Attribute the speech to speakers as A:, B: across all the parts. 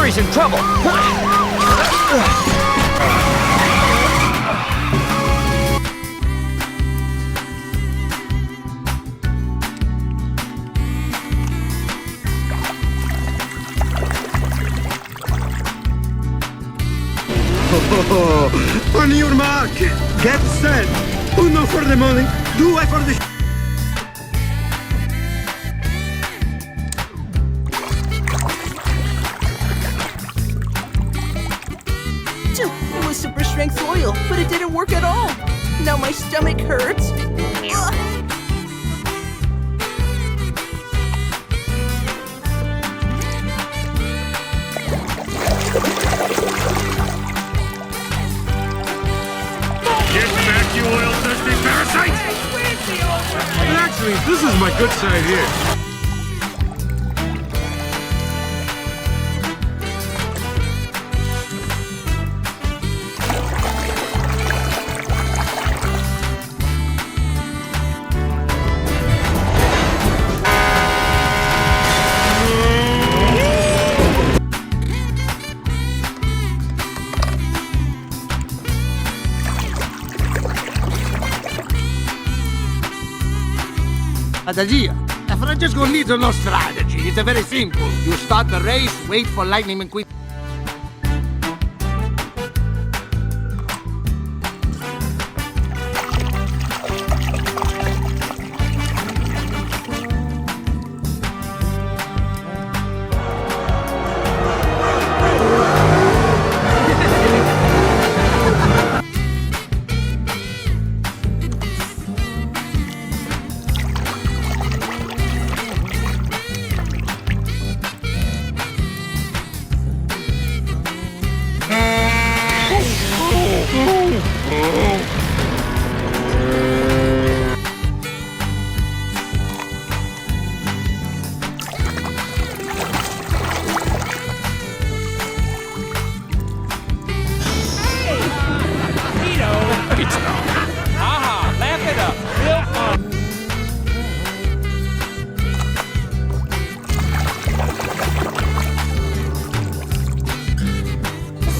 A: Jerry's in trouble.
B: On your mark, get set. Uno for the money, due for the...
C: It was super strength oil, but it didn't work at all. Now my stomach hurts. Ugh.
B: Get back, you oil-thirsty parasite! Actually, this is my good side here.
D: Adagia, Francesco needs no strategy. It's very simple. You start the race, wait for Lightning McQueen.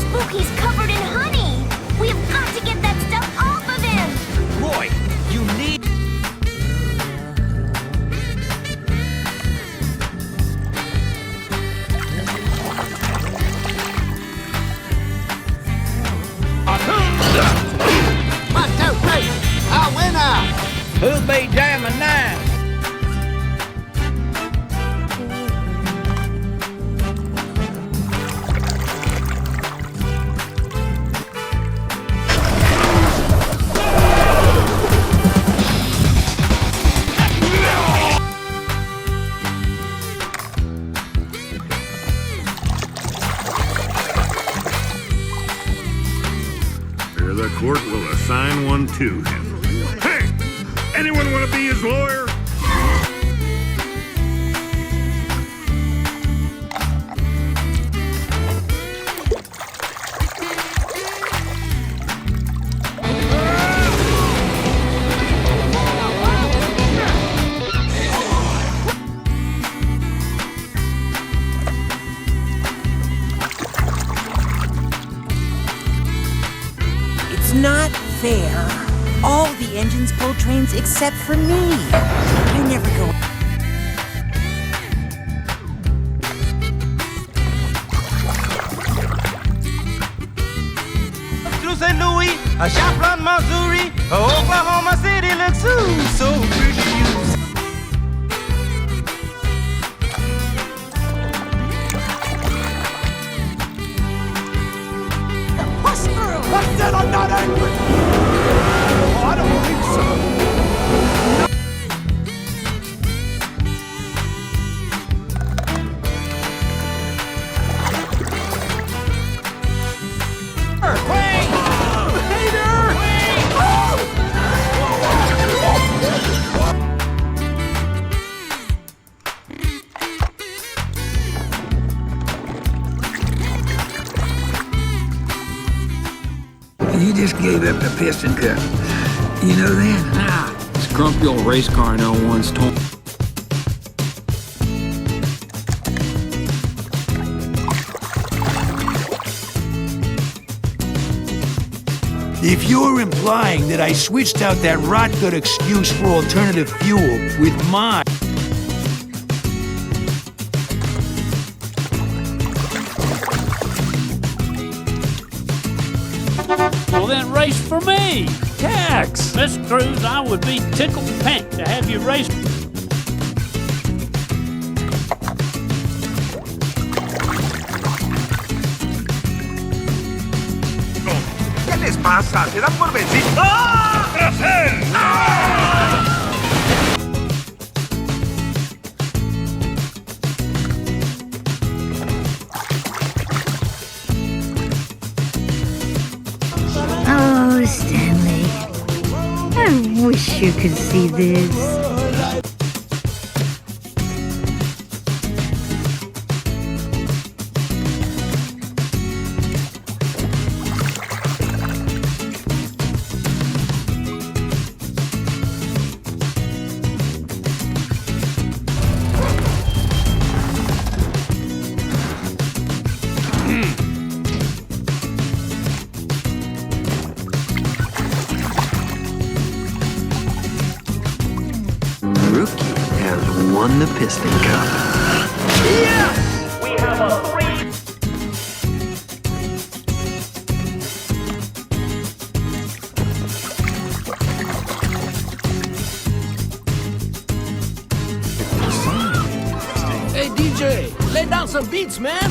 E: Spooky's covered in honey! We've got to get that stuff off of him!
A: Roy, you need...
D: One, two, three. A winner!
A: Who'll be jamming now?
B: The court will assign one to him. Hey! Anyone want to be his lawyer?
C: It's not fair. All the engines pull trains except for me. I never go.
A: To St. Louis, a Chaplin, Missouri, Oklahoma City looks so pretty.
D: I said I'm not angry! Oh, I don't think so.
F: You just gave up the Piston Cup. You know that?
G: This grumpy old race car I know once told me.
F: If you're implying that I switched out that rot-gut excuse for alternative fuel with mine...
H: Well, then race for me. Tax. Miss Cruz, I would be tickled pink to have you race.
D: ¿Qué les pasa? ¿Se dan por vencidos? ¡Ah! ¡Tras él! ¡Ah!
I: Oh, Stanley. I wish you could see this.
J: Won the Piston Cup.
A: Yes! We have a 3.
D: Hey, DJ, lay down some beats, man.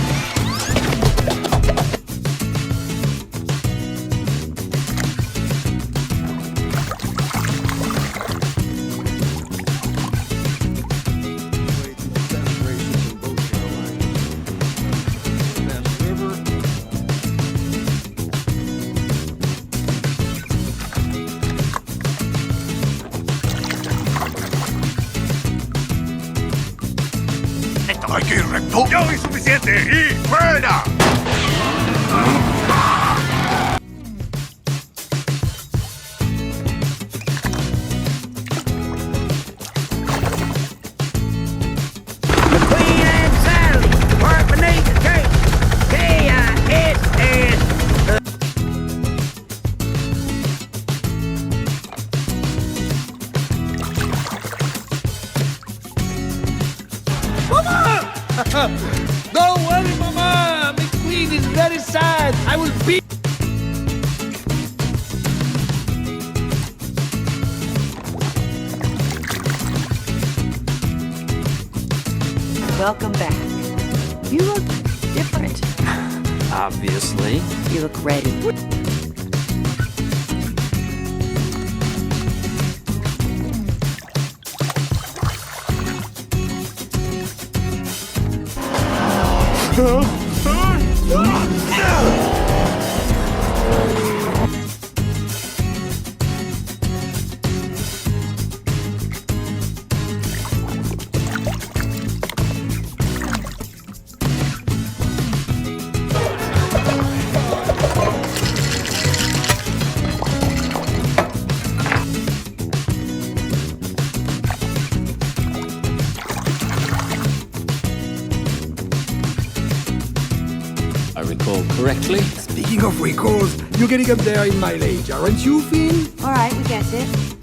B: Hay que ir recto. ¡Ya oí suficiente! ¡Y fuera!
D: Don't worry, Mama. McQueen is very sad. I will be.
C: Welcome back. You look different.
G: Obviously.
C: You look ready.
G: I recall correctly.
F: Speaking of recalls, you're getting up there in mileage, aren't you, Finn?
I: All right, we guess it.